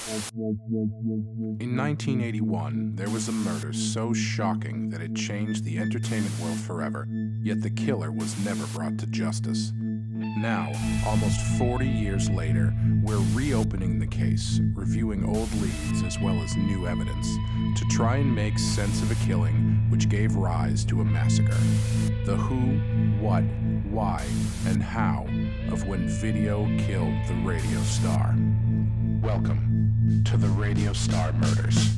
In 1981, there was a murder so shocking that it changed the entertainment world forever, yet the killer was never brought to justice. Now, almost 40 years later, we're reopening the case, reviewing old leads as well as new evidence, to try and make sense of a killing which gave rise to a massacre. The who, what, why, and how of when video killed the radio star. Welcome to the Radio Star Murders.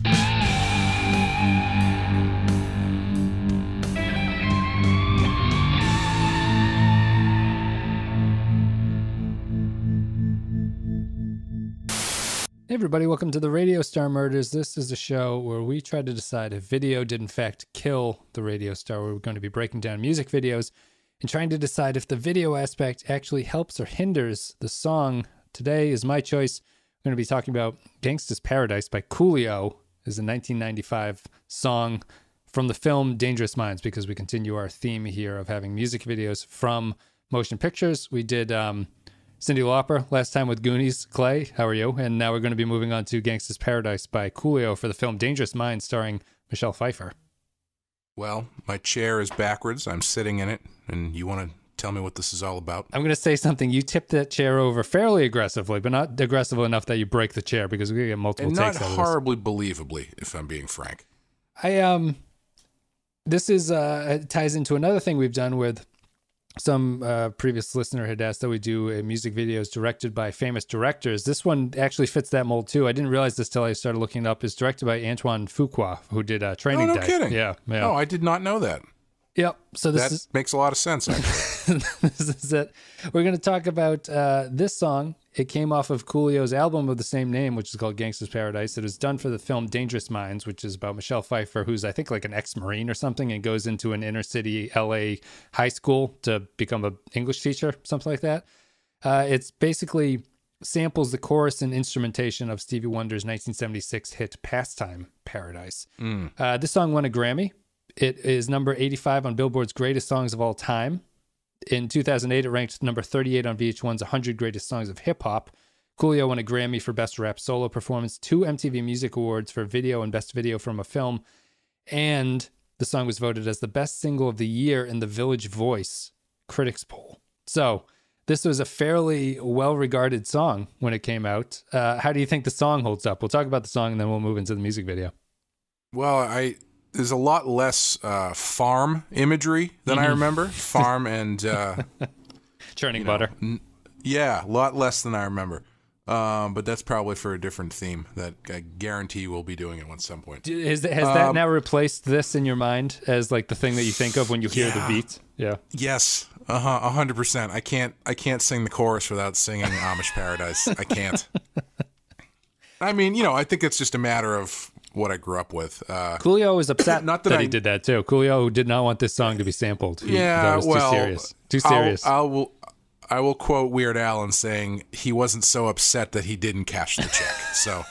Hey everybody, welcome to the Radio Star Murders. This is a show where we try to decide if video did in fact kill the radio star. We're going to be breaking down music videos and trying to decide if the video aspect actually helps or hinders the song. Today is my choice. We're going to be talking about Gangsta's Paradise by Coolio. Is a 1995 song from the film Dangerous Minds, because we continue our theme here of having music videos from motion pictures. We did Cyndi Lauper last time with Goonies. Clay, how are you? And now we're going to be moving on to Gangsta's Paradise by Coolio for the film Dangerous Minds starring Michelle Pfeiffer. Well, my chair is backwards. I'm sitting in it, and you want to tell me what this is all about? I'm going to say something. You tipped that chair over fairly aggressively, but not aggressive enough that you break the chair, because we're going to get multiple takes out of this. And not horribly believably, if I'm being frank. This is ties into another thing we've done with some previous listener had asked that we do music videos directed by famous directors. This one actually fits that mold too. I didn't realize this till I started looking it up. It's directed by Antoine Fuqua, who did Training Day. No kidding. Yeah. Oh, I did not know that. Yep. So this makes a lot of sense, actually. This is it. We're going to talk about this song. It came off of Coolio's album of the same name, which is called Gangsta's Paradise. It was done for the film Dangerous Minds, which is about Michelle Pfeiffer, who's I think like an ex-Marine or something, and goes into an inner city LA high school to become an English teacher, something like that. It's basically samples the chorus and instrumentation of Stevie Wonder's 1976 hit Pastime Paradise. This song won a Grammy. It is number 85 on Billboard's Greatest Songs of All Time. In 2008, it ranked number 38 on VH1's 100 Greatest Songs of Hip Hop. Coolio won a Grammy for Best Rap Solo Performance, 2 MTV Music Awards for Video and Best Video from a Film, and the song was voted as the best single of the year in the Village Voice Critics Poll. So this was a fairly well-regarded song when it came out. How do you think the song holds up? We'll talk about the song and then we'll move into the music video. Well, there's a lot less farm imagery than I remember. Farm and churning butter. Yeah, a lot less than I remember. But that's probably for a different theme that I guarantee we'll be doing at some point. Has that now replaced this in your mind as like the thing that you think of when you hear the beat? Yeah. Yes. 100%. I can't sing the chorus without singing Amish Paradise. I can't. I mean, I think it's just a matter of what I grew up with. Coolio was upset not that he did that too. Coolio did not want this song to be sampled. Too serious. Too serious. I will quote Weird Al in saying he wasn't so upset that he didn't cash the check. So,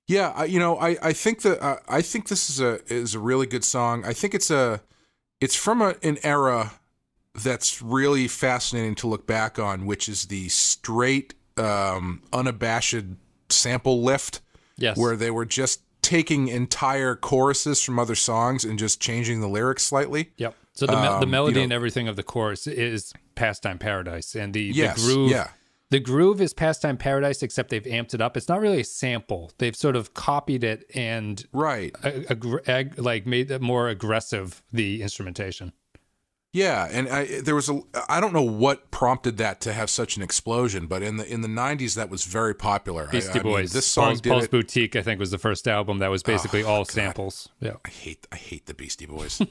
yeah, I think this is a really good song. I think it's from an era that's really fascinating to look back on, which is the straight, unabashed sample lift. Yes. Where they were just taking entire choruses from other songs and just changing the lyrics slightly. Yep. So the melody and everything of the chorus is Pastime Paradise, and the groove. Yeah. The groove is Pastime Paradise, except they've amped it up. It's not really a sample. They've sort of copied it and made it more aggressive, the instrumentation. Yeah, and I don't know what prompted that to have such an explosion, but in the 90s that was very popular. Beastie Boys. This song Paul's Boutique, I think, was the first album that was basically all samples. Yeah, I hate the Beastie Boys.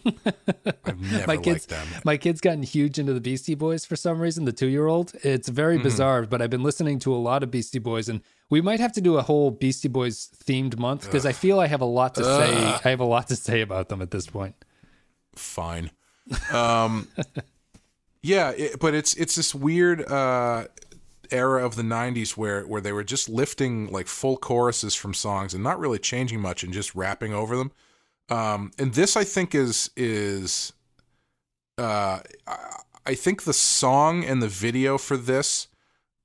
I've never liked them. My kid's gotten huge into the Beastie Boys for some reason. The 2-year-old. It's very bizarre, but I've been listening to a lot of Beastie Boys, and we might have to do a whole Beastie Boys themed month because I feel I have a lot to say. I have a lot to say about them at this point. Fine. Yeah, but it's this weird era of the 90s where they were just lifting like full choruses from songs and not really changing much and just rapping over them. And this I think is I think the song and the video for this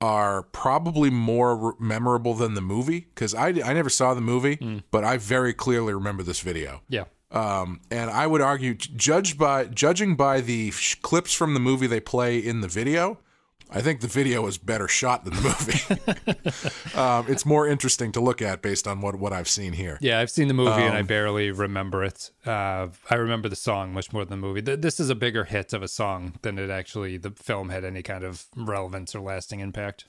are probably more memorable than the movie, because I never saw the movie, but I very clearly remember this video. Yeah. And I would argue, judging by the clips from the movie they play in the video, I think the video is better shot than the movie. It's more interesting to look at based on what I've seen here. Yeah, I've seen the movie and I barely remember it. I remember the song much more than the movie. This is a bigger hit of a song than the film had any kind of relevance or lasting impact.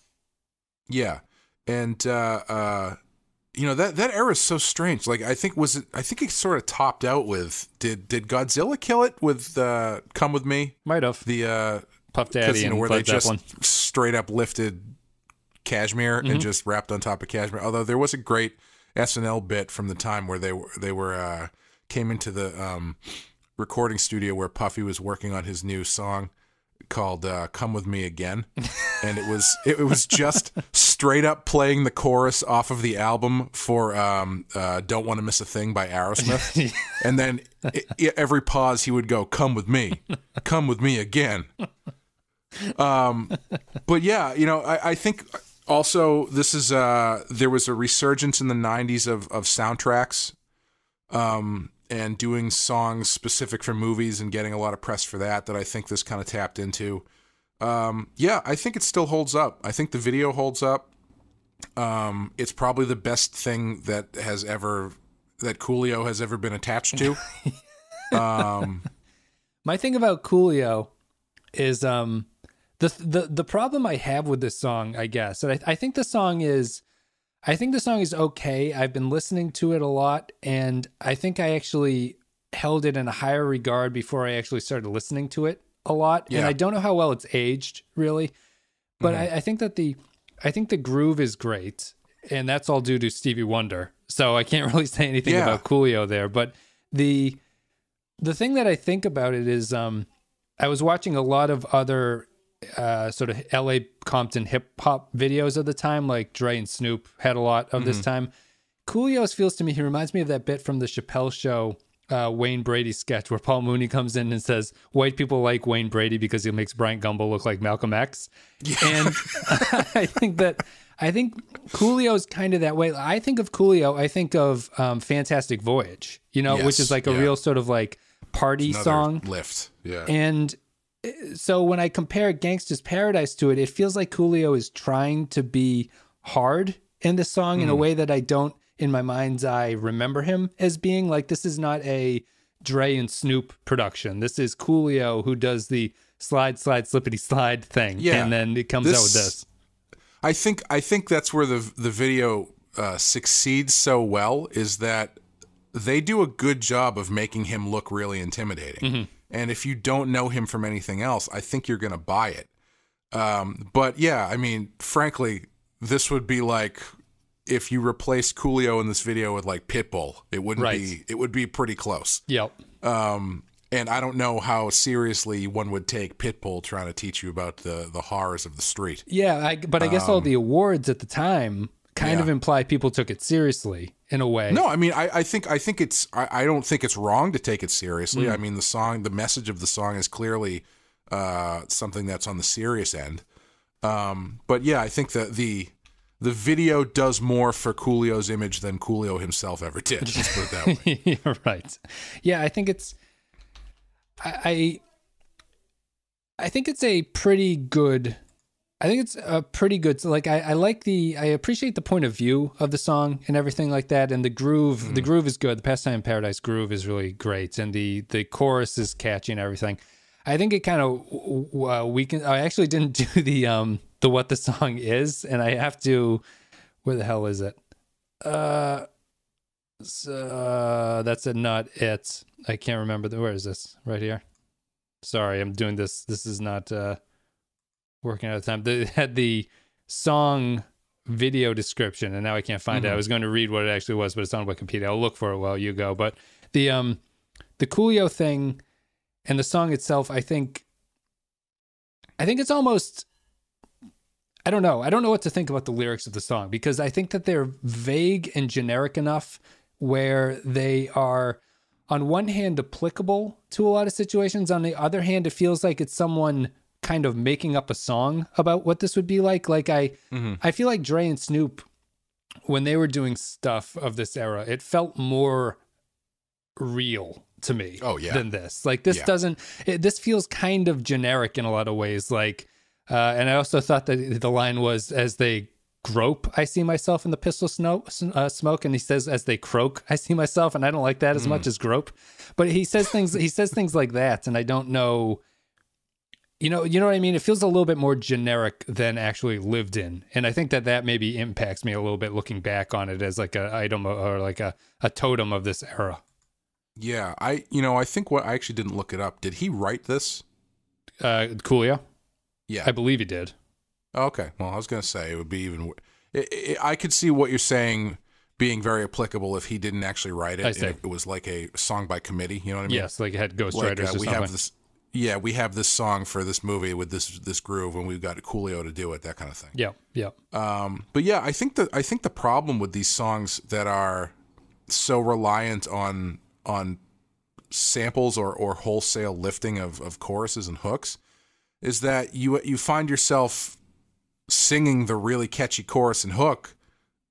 Yeah, and that era is so strange. Like I think it sort of topped out with did Godzilla kill it with "Come With Me"? Might have the Puff Daddy and where Led they just Zeppelin. straight up lifted cashmere and just wrapped on top of cashmere. Although there was a great SNL bit from the time where they were came into the recording studio where Puffy was working on his new song called "Come With Me Again," and it was just straight up playing the chorus off of the album for "Don't Want to Miss a Thing" by Aerosmith, and then every pause he would go, "Come with me again." But yeah, I think also this is there was a resurgence in the 90s of soundtracks and doing songs specific for movies and getting a lot of press for that I think this kind of tapped into. Yeah, I think it still holds up. I think the video holds up. It's probably the best thing that Coolio has ever been attached to. My thing about Coolio is the problem I have with this song, I guess, and I think the song is okay. I've been listening to it a lot, and I think I actually held it in a higher regard before I actually started listening to it a lot. Yeah. And I don't know how well it's aged, really, but I think that the groove is great, and that's all due to Stevie Wonder. So I can't really say anything about Coolio there. But the thing that I think about it is I was watching a lot of other sort of LA Compton hip hop videos of the time, like Dre and Snoop had a lot of this time. Coolio's feels to me, he reminds me of that bit from the Chappelle Show, Wayne Brady sketch where Paul Mooney comes in and says, white people like Wayne Brady because he makes Bryant Gumbel look like Malcolm X. Yeah. And I think Coolio's kind of that way. I think of Coolio, I think of Fantastic Voyage, which is like a real sort of like party song. Lift. Yeah. And so when I compare Gangsta's Paradise to it, it feels like Coolio is trying to be hard in this song in a way that I don't, in my mind's eye, remember him as being. Like, this is not a Dre and Snoop production. This is Coolio who does the slide, slippity slide thing. Yeah. And then it comes out with this. I think that's where the video succeeds so well, is that they do a good job of making him look really intimidating. And if you don't know him from anything else, I think you're going to buy it. But yeah, I mean, frankly, this would be like if you replaced Coolio in this video with like Pitbull. It wouldn't be. It would be pretty close. Yep. And I don't know how seriously one would take Pitbull trying to teach you about the horrors of the street. Yeah, but I guess all the awards at the time kind of imply people took it seriously in a way. No, I mean, I think it's, I don't think it's wrong to take it seriously. I mean, the message of the song is clearly something that's on the serious end. But yeah, I think that the video does more for Coolio's image than Coolio himself ever did. Let's put it that way. You're right. Yeah, I think it's, I think it's a pretty good, like, I appreciate the point of view of the song and everything like that. And the groove is good. The Pastime in Paradise groove is really great. And the chorus is catchy and everything. I think it kind of weakens. I actually didn't do the what the song is. And I have to, where the hell is it? So that's not it. I can't remember. Where is this? Right here. Sorry, I'm doing this. This is not working out of time. They had the song video description, and now I can't find it. I was going to read what it actually was, but it's on Wikipedia. I'll look for it while you go. But the Coolio thing and the song itself, I think it's almost, I don't know what to think about the lyrics of the song, because I think that they're vague and generic enough where they are, on one hand, applicable to a lot of situations. On the other hand, it feels like it's someone kind of making up a song about what this would be like. Like I feel like Dre and Snoop, when they were doing stuff of this era, it felt more real to me than this. Like this this feels kind of generic in a lot of ways. Like, and I also thought that the line was, as they grope, I see myself in the pistol smoke. And he says, as they croak, I see myself. And I don't like that as much as grope, but he says things like that. And I don't know, you know what I mean? It feels a little bit more generic than actually lived in. And I think that maybe impacts me a little bit looking back on it as like an item or like a totem of this era. Yeah. I think I actually didn't look it up. Did he write this? Coolio? Yeah. I believe he did. Okay. Well, I was going to say it would be even. I could see what you're saying being very applicable if he didn't actually write it. And it was like a song by committee. You know what I mean? Yes, like it had ghostwriters or something. We have this song for this movie with this groove, and we've got Coolio to do it. That kind of thing. Yeah. But yeah, I think the problem with these songs that are so reliant on samples or wholesale lifting of choruses and hooks is that you find yourself singing the really catchy chorus and hook,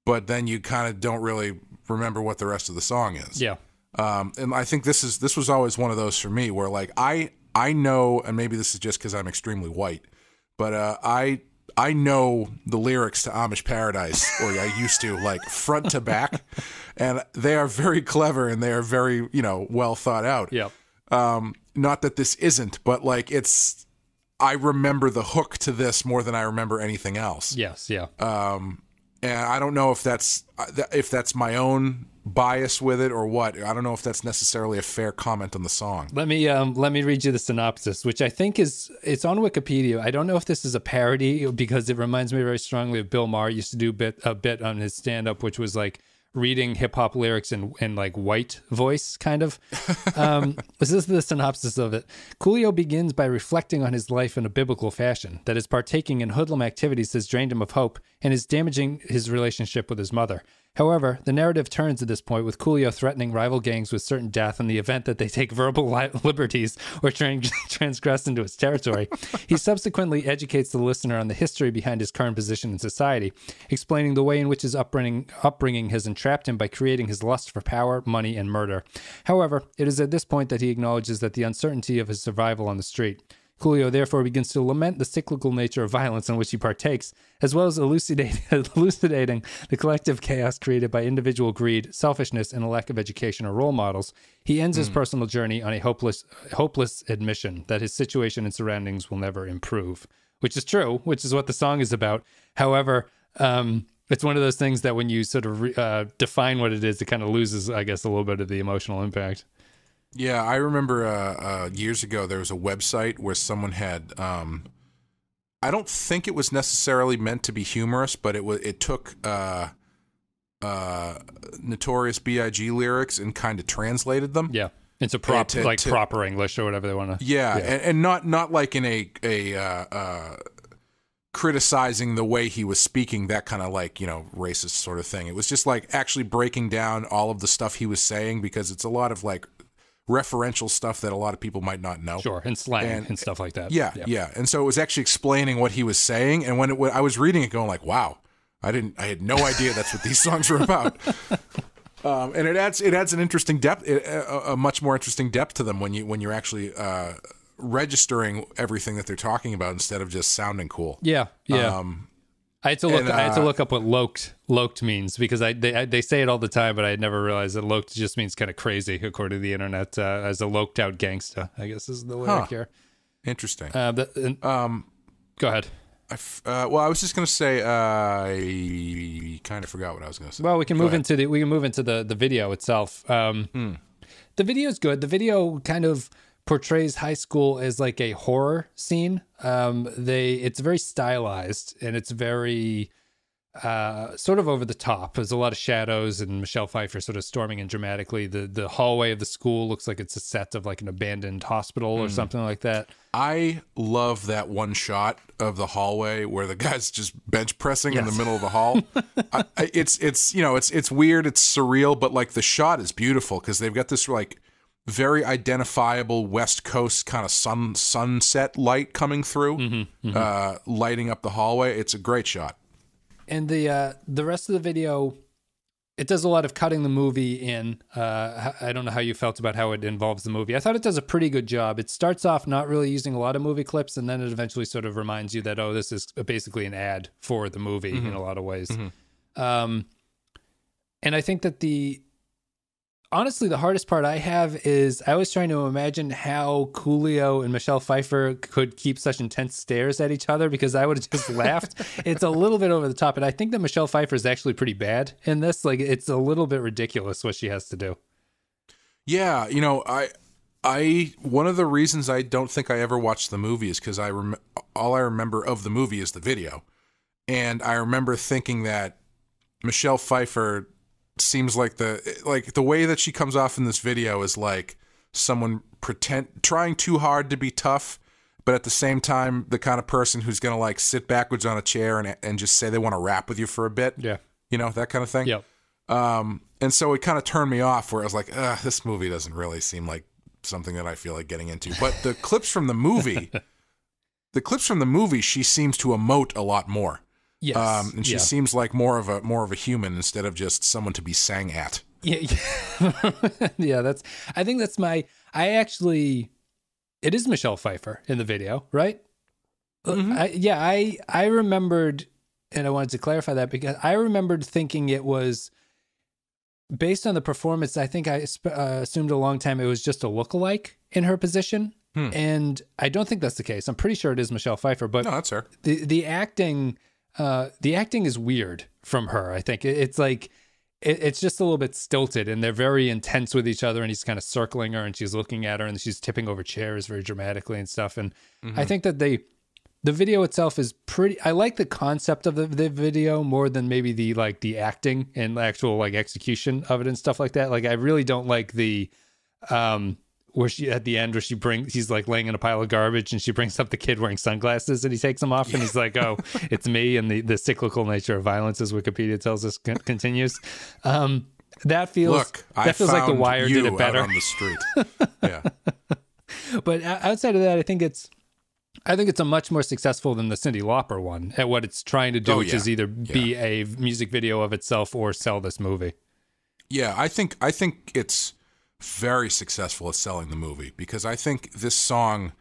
but then you kind of don't really remember what the rest of the song is. Yeah. And I think this was always one of those for me where like I know, and maybe this is just because I'm extremely white, but I know the lyrics to Amish Paradise, or I used to, like front to back, and they are very clever and they are very, well thought out. Yeah. Not that this isn't, but like I remember the hook to this more than I remember anything else. Yes. Yeah. And I don't know if that's my own bias with it or what. I don't know if that's necessarily a fair comment on the song. Let me read you the synopsis, which I think it's on Wikipedia. I don't know if this is a parody because it reminds me very strongly of Bill Maher used to do a bit on his stand-up, which was like reading hip hop lyrics in like white voice, kind of. This is the synopsis of it. Coolio begins by reflecting on his life in a biblical fashion, that his partaking in hoodlum activities has drained him of hope and is damaging his relationship with his mother. However, the narrative turns at this point with Coolio threatening rival gangs with certain death in the event that they take verbal liberties or transgress into his territory. He subsequently educates the listener on the history behind his current position in society, explaining the way in which his upbringing has entrapped him by creating his lust for power, money, and murder. However, it is at this point that he acknowledges that the uncertainty of his survival on the street. Coolio therefore begins to lament the cyclical nature of violence in which he partakes, as well as elucidating the collective chaos created by individual greed, selfishness, and a lack of education or role models. He ends his personal journey on a hopeless admission that his situation and surroundings will never improve, which is true, which is what the song is about. However, it's one of those things that when you sort of define what it is, it kind of loses, I guess, a little bit of the emotional impact. Yeah, I remember years ago there was a website where someone had I don't think it was necessarily meant to be humorous, but it took Notorious B.I.G. lyrics and kind of translated them. Yeah, into proper English or whatever they want to. Yeah, and not like in a criticizing the way he was speaking, that kind of like, racist sort of thing. It was just like actually breaking down all of the stuff he was saying, because it's a lot of like referential stuff that a lot of people might not know. Sure, and slang and stuff like that. Yeah. And so it was actually explaining what he was saying, and when I was reading it going like, wow, I had no idea that's what these songs were about. And it adds an interesting depth, a much more interesting depth to them when you're actually registering everything that they're talking about instead of just sounding cool. Yeah. I had to look up what loked means, because they say it all the time, but I had never realized that loked just means kind of crazy, according to the internet, as a loked out gangsta, I guess is the lyric here. Interesting. Go ahead. I was just going to say, I kind of forgot what I was going to say. Well, we can move into the video itself. The video is good. The video kind of portrays high school as like a horror scene. It's very stylized, and it's very sort of over the top. There's a lot of shadows, and Michelle Pfeiffer sort of storming in dramatically. The hallway of the school looks like it's a set of like an abandoned hospital or something like that. I love that one shot of the hallway where the guy's just bench pressing in the middle of the hall. It's weird, it's surreal, but like the shot is beautiful because they've got this like very identifiable West Coast kind of sunset light coming through, lighting up the hallway. It's a great shot. And the rest of the video, it does a lot of cutting the movie in. I don't know how you felt about how it involves the movie. I thought it does a pretty good job. It starts off not really using a lot of movie clips, and then it eventually sort of reminds you that, oh, this is basically an ad for the movie in a lot of ways. And I think that honestly, the hardest part I have is I was trying to imagine how Coolio and Michelle Pfeiffer could keep such intense stares at each other, because I would have just laughed. It's a little bit over the top. And I think that Michelle Pfeiffer is actually pretty bad in this. Like, it's a little bit ridiculous what she has to do. Yeah. You know, one of the reasons I don't think I ever watched the movie is because all I remember of the movie is the video. And I remember thinking that Michelle Pfeiffer seems like the way that she comes off in this video is like someone trying too hard to be tough, but at the same time the kind of person who's gonna like sit backwards on a chair and just say they want to rap with you for a bit. Yeah, you know, that kind of thing. Yep. And so it kind of turned me off, where I was like, this movie doesn't really seem like something that I feel like getting into. But the clips from the movie, she seems to emote a lot more. Yes. And she seems like more of a human instead of just someone to be sang at. Yeah. Yeah, it is Michelle Pfeiffer in the video, right? I remembered, and I wanted to clarify that because I remembered thinking it was based on the performance. I think I assumed a long time it was just a lookalike in her position. And I don't think that's the case. I'm pretty sure it is Michelle Pfeiffer, but no, that's her. The acting is weird from her. I think it's like it's just a little bit stilted, and they're very intense with each other, and he's kind of circling her and she's looking at her and she's tipping over chairs very dramatically and stuff. And I think that the video itself is pretty, I like the concept of the video more than maybe the acting and the actual like execution of it and stuff like that. Like, I really don't like the where she at the end where he's like laying in a pile of garbage and she brings up the kid wearing sunglasses and he takes them off and he's like, oh, it's me, and the cyclical nature of violence, as Wikipedia tells us, continues. That feels like The Wire did it better out on the street. Yeah. But outside of that, I think it's a much more successful than the Cyndi Lauper one at what it's trying to do, which is either be a music video of itself or sell this movie. Yeah, I think it's very successful at selling the movie, because I think this song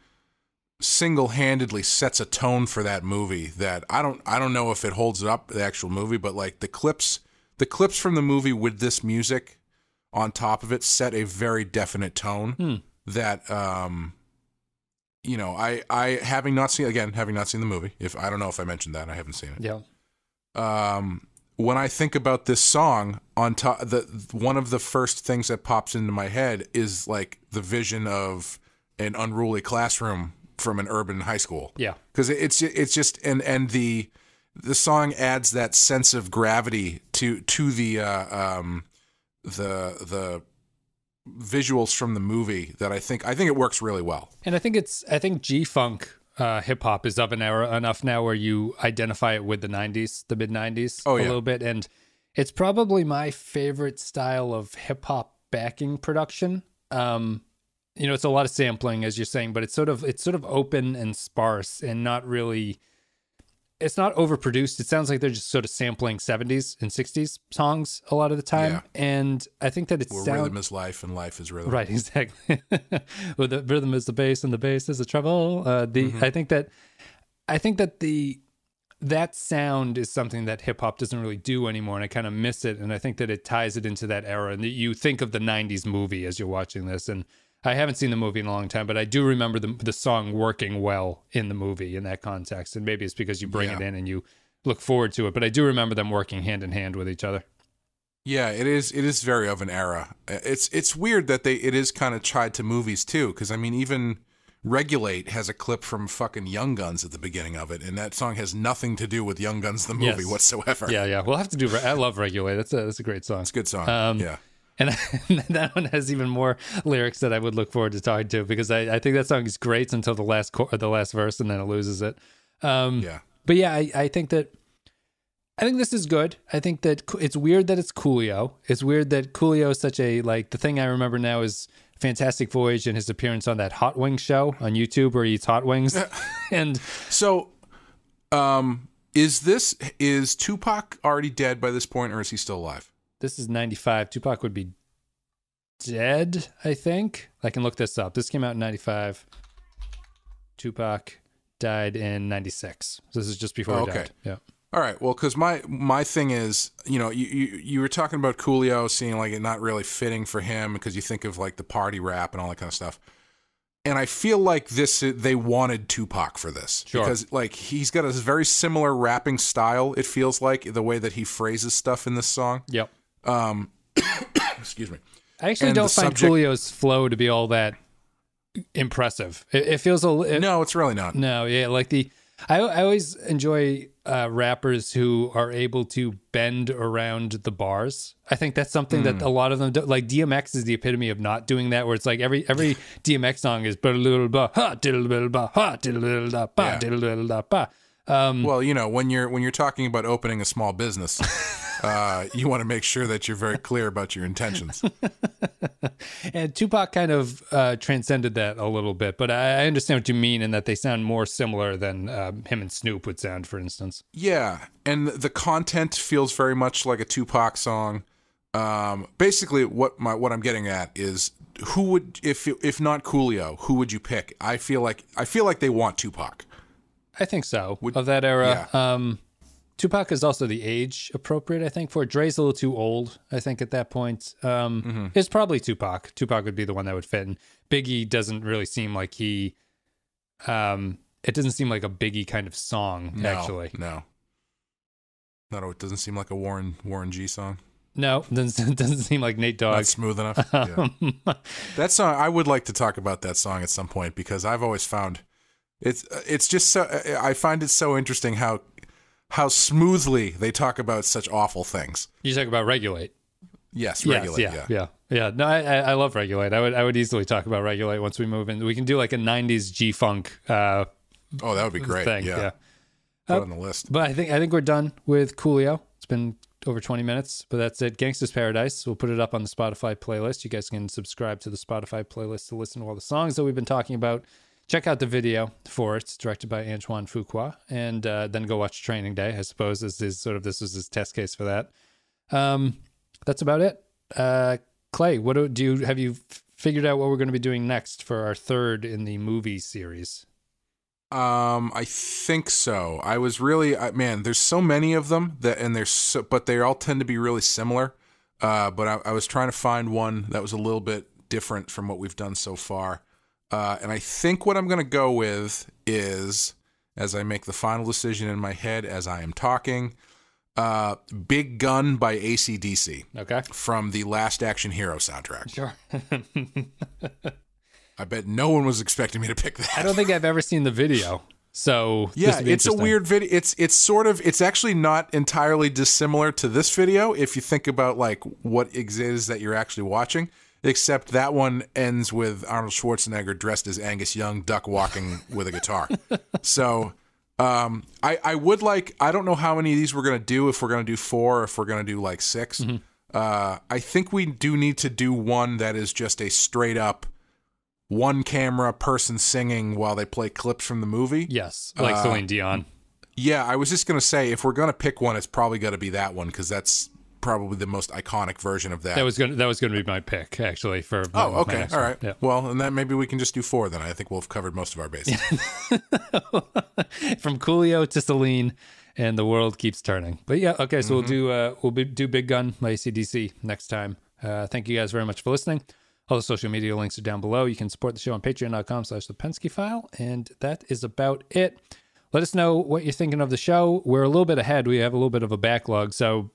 single-handedly sets a tone for that movie that I don't know if it holds up, the actual movie, but like the clips from the movie with this music on top of it set a very definite tone that you know, I having not seen the movie, I don't know if I mentioned that, I haven't seen it. Yeah. When I think about this song, one of the first things that pops into my head is like the vision of an unruly classroom from an urban high school. Yeah, because it's just and the song adds that sense of gravity to the visuals from the movie that I think it works really well. And I think G-Funk hip hop is of an era enough now where you identify it with the 90s, the mid 90s a little bit. And it's probably my favorite style of hip hop backing production. You know, it's a lot of sampling, as you're saying, but it's sort of open and sparse and not really, it's not overproduced. It sounds like they're just sort of sampling 70s and 60s songs a lot of the time. Yeah. And I think that rhythm is life and life is rhythm. Right, exactly. Well, the rhythm is the bass and the bass is the treble. I think that that sound is something that hip hop doesn't really do anymore, and I kind of miss it. And I think that it ties it into that era, and that you think of the 90s movie as you're watching this. And I haven't seen the movie in a long time, but I do remember the song working well in the movie in that context. And maybe it's because you bring it in and you look forward to it, but I do remember them working hand in hand with each other. Yeah, it is very of an era. It's weird that it is kind of tied to movies too, because I mean, even Regulate has a clip from fucking Young Guns at the beginning of it, and that song has nothing to do with Young Guns the movie whatsoever. Yeah, we'll have to do. I love Regulate. That's a great song. It's a good song. Yeah. And that one has even more lyrics that I would look forward to talking to, because I think that song is great until the last verse, and then it loses it. But yeah, I think this is good. I think that it's weird that it's Coolio. It's weird that Coolio is such a, like, the thing I remember now is Fantastic Voyage and his appearance on that Hot Wings show on YouTube where he eats hot wings. And so, is Tupac already dead by this point, or is he still alive? this is 95. Tupac would be dead, I think. I can look this up. This came out in 95. Tupac died in 96. So this is just before he died. Yeah. All right. Well, because my thing is, you were talking about Coolio seeing like it not really fitting for him because you think of like the party rap and all that kind of stuff. And I feel like they wanted Tupac for this because like he's got a very similar rapping style. It feels like the way that he phrases stuff in this song. Yep. Excuse me. I actually don't find Coolio's flow to be all that impressive. It feels no, it's really not. No, yeah, like I always enjoy rappers who are able to bend around the bars. I think that's something that a lot of them do. Like DMX is the epitome of not doing that, where it's like every DMX song is well, when you're talking about opening a small business, you want to make sure that you're very clear about your intentions. And Tupac kind of transcended that a little bit, but I understand what you mean in that they sound more similar than him and Snoop would sound, for instance. Yeah, and the content feels very much like a Tupac song. Basically, what I'm getting at is who would, if not Coolio, who would you pick? I feel like they want Tupac. I think so. Of that era. Yeah. Tupac is also the age appropriate, I think, for it. Dre's a little too old, I think, at that point. It's probably Tupac. Tupac would be the one that would fit. And Biggie doesn't really seem like he... it doesn't seem like a Biggie kind of song, actually. No, it doesn't seem like a Warren G song. No, it doesn't seem like Nate Dogg. Not smooth enough. Yeah. That song, I would like to talk about that song at some point because I've always found... It's just so... I find it so interesting how smoothly they talk about such awful things. You talk about Regulate. Yes, Regulate. Yeah. No, I love Regulate. I would easily talk about Regulate once we move in. We can do like a 90s G-Funk that would be great. Thing. Yeah. Put it on the list. But I think we're done with Coolio. It's been over 20 minutes, but that's it. Gangsta's Paradise. We'll put it up on the Spotify playlist. You guys can subscribe to the Spotify playlist to listen to all the songs that we've been talking about. Check out the video for it. It's directed by Antoine Fuqua, and then go watch Training Day. I suppose this was his test case for that. That's about it. Clay, have you figured out what we're going to be doing next for our third in the movie series? I think so. I was really man. There's so many of them but they all tend to be really similar. But I was trying to find one that was a little bit different from what we've done so far. And I think what I'm going to go with is, as I make the final decision in my head as I am talking, Big Gun by AC/DC. Okay. From the Last Action Hero soundtrack. Sure. I bet no one was expecting me to pick that. I don't think I've ever seen the video. So yeah, it's a weird video. It's actually not entirely dissimilar to this video if you think about like what it is that you're actually watching. Except that one ends with Arnold Schwarzenegger dressed as Angus Young, duck walking with a guitar. So I would like, I don't know how many of these we're going to do, if we're going to do 4 or if we're going to do like 6. Mm-hmm. I think we do need to do one that is just a straight up one camera person singing while they play clips from the movie. Yes, like Celine Dion. Yeah, I was just going to say, if we're going to pick one, it's probably got to be that one because that's probably the most iconic version of that. That was going to be my pick actually for. Okay, all right. Yeah. Well, and then maybe we can just do 4 then. I think we'll have covered most of our bases. From Coolio to Celine, and the world keeps turning. But yeah, okay. So we'll do Big Gun by AC/DC next time. Thank you guys very much for listening. All the social media links are down below. You can support the show on patreon.com/the Pensky File, and that is about it. Let us know what you're thinking of the show. We're a little bit ahead. We have a little bit of a backlog, so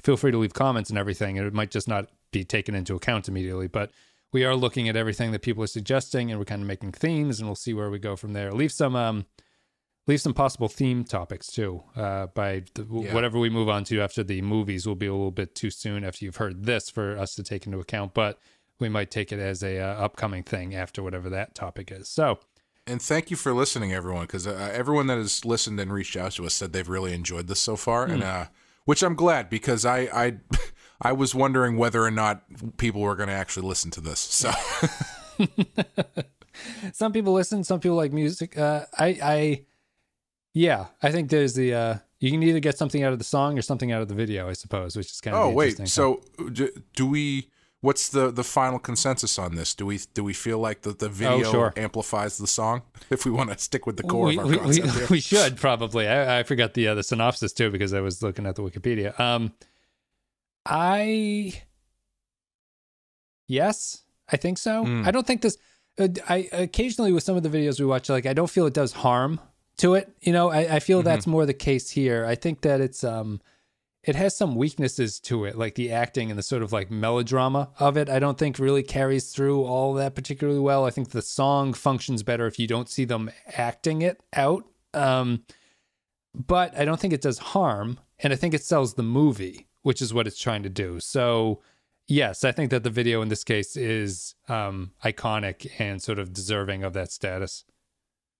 feel free to leave comments and everything, and it might just not be taken into account immediately, but we are looking at everything that people are suggesting, and we're kind of making themes, and we'll see where we go from there. Leave some possible theme topics too. Whatever we move on to after the movies will be a little bit too soon after you've heard this for us to take into account, but we might take it as a upcoming thing after whatever that topic is. So. And thank you for listening, everyone, because everyone that has listened and reached out to us said they've really enjoyed this so far, and which I'm glad, because I I was wondering whether or not people were going to actually listen to this. So some people listen, some people like music. I think there's the you can either get something out of the song or something out of the video, I suppose, which is kind of interesting. So do we? What's the final consensus on this? Do we feel like the video amplifies the song? If we want to stick with the core of our concept here. We should probably. I forgot the synopsis too because I was looking at the Wikipedia. Yes, I think so. I don't think this. I occasionally with some of the videos we watch, like I don't feel it does harm to it. You know, I feel that's more the case here. I think that it's it has some weaknesses to it, like the acting and the sort of like melodrama of it. I don't think really carries through all that particularly well. I think the song functions better if you don't see them acting it out. But I don't think it does harm, and I think it sells the movie, which is what it's trying to do. So yes, I think that the video in this case is iconic and sort of deserving of that status.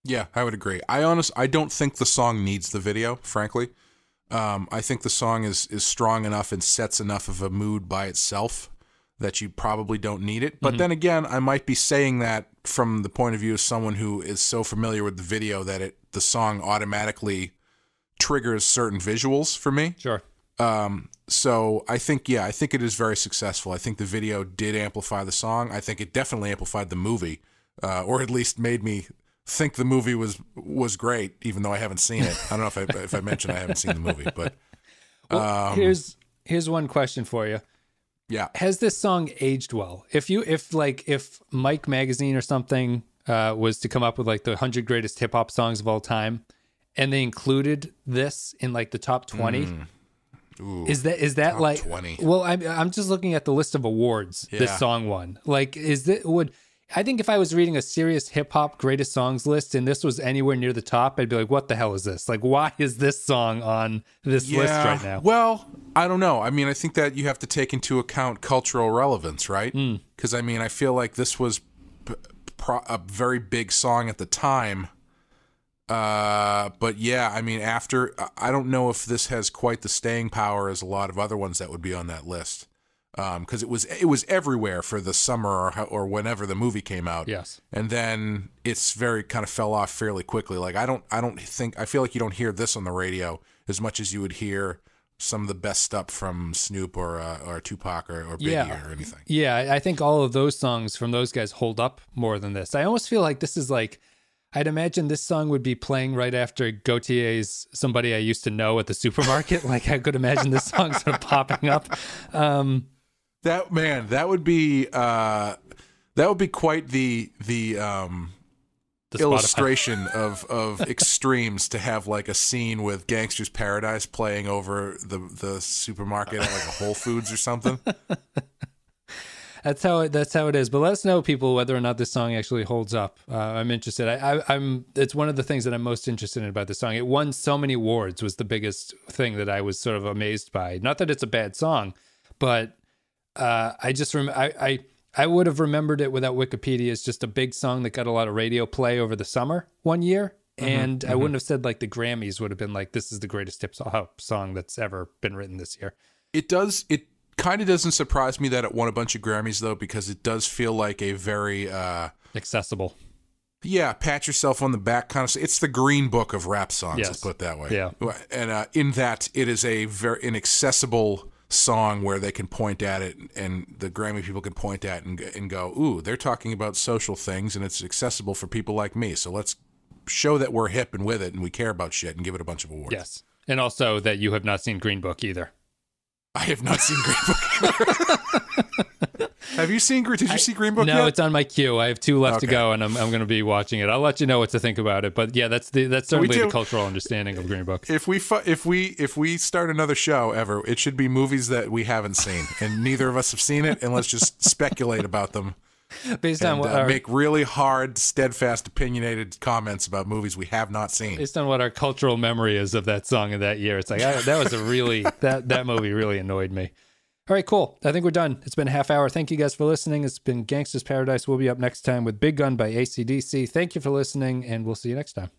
Yeah, I would agree. I don't think the song needs the video, frankly. I think the song is strong enough and sets enough of a mood by itself that you probably don't need it. But then again, I might be saying that from the point of view of someone who is so familiar with the video that the song automatically triggers certain visuals for me. Sure. So I think it is very successful. I think the video did amplify the song. I think it definitely amplified the movie, or at least made me think the movie was great, even though I haven't seen it. I don't know if I mentioned I haven't seen the movie, but well, here's one question for you. Yeah, has this song aged well? If Mike Magazine or something was to come up with like the 100 greatest hip hop songs of all time, and they included this in like the top 20. Ooh, is that like 20? Well, I'm just looking at the list of awards this song won. Like, I think if I was reading a serious hip hop greatest songs list and this was anywhere near the top, I'd be like, what the hell is this? Like, why is this song on this list right now? Well, I don't know. I mean, I think that you have to take into account cultural relevance, right? Because I mean, I feel like this was a very big song at the time. But yeah, I mean, I don't know if this has quite the staying power as a lot of other ones that would be on that list. Because it was everywhere for the summer or whenever the movie came out. Yes, and then it's very kind of fell off fairly quickly. Like I feel like you don't hear this on the radio as much as you would hear some of the best stuff from Snoop or Tupac or Biggie or anything. Yeah, I think all of those songs from those guys hold up more than this. I almost feel like this is like, I'd imagine this song would be playing right after Gautier's "Somebody I Used to Know" at the supermarket. Like I could imagine this song sort of popping up. That would be quite the illustration of extremes to have like a scene with Gangsta's Paradise playing over the supermarket at like a Whole Foods or something. That's how it is. But let us know, people, whether or not this song actually holds up. I'm interested. It's one of the things that I'm most interested in about this song. It won so many awards was the biggest thing that I was sort of amazed by. Not that it's a bad song, but I just I would have remembered it without Wikipedia as just a big song that got a lot of radio play over the summer one year. And I wouldn't have said like the Grammys would have been like, this is the greatest hip hop song that's ever been written this year. It kind of doesn't surprise me that it won a bunch of Grammys though, because it does feel like a very accessible. Yeah, pat yourself on the back kind of. It's the Green Book of rap songs. Let's put it that way. Yeah, and in that it is a very inaccessible song where they can point at it and the Grammy people can point at it and go, ooh, they're talking about social things and it's accessible for people like me. So let's show that we're hip and with it and we care about shit and give it a bunch of awards. Yes. And also that you have not seen Green Book either. I have not seen Green Book. Have you seen Did you see Green Book yet? No, it's on my queue. I have 2 left to go, and I'm going to be watching it. I'll let you know what to think about it. But yeah, that's certainly the cultural understanding of Green Book. If we start another show ever, it should be movies that we haven't seen, and neither of us have seen it, and let's just speculate about them. Based on what make really hard, steadfast, opinionated comments about movies we have not seen. Based on what our cultural memory is of that song in that year, it's like that was a really that movie really annoyed me. All right, cool. I think we're done. It's been a half hour. Thank you guys for listening. It's been Gangsta's Paradise. We'll be up next time with Big Gun by AC/DC. Thank you for listening, and we'll see you next time.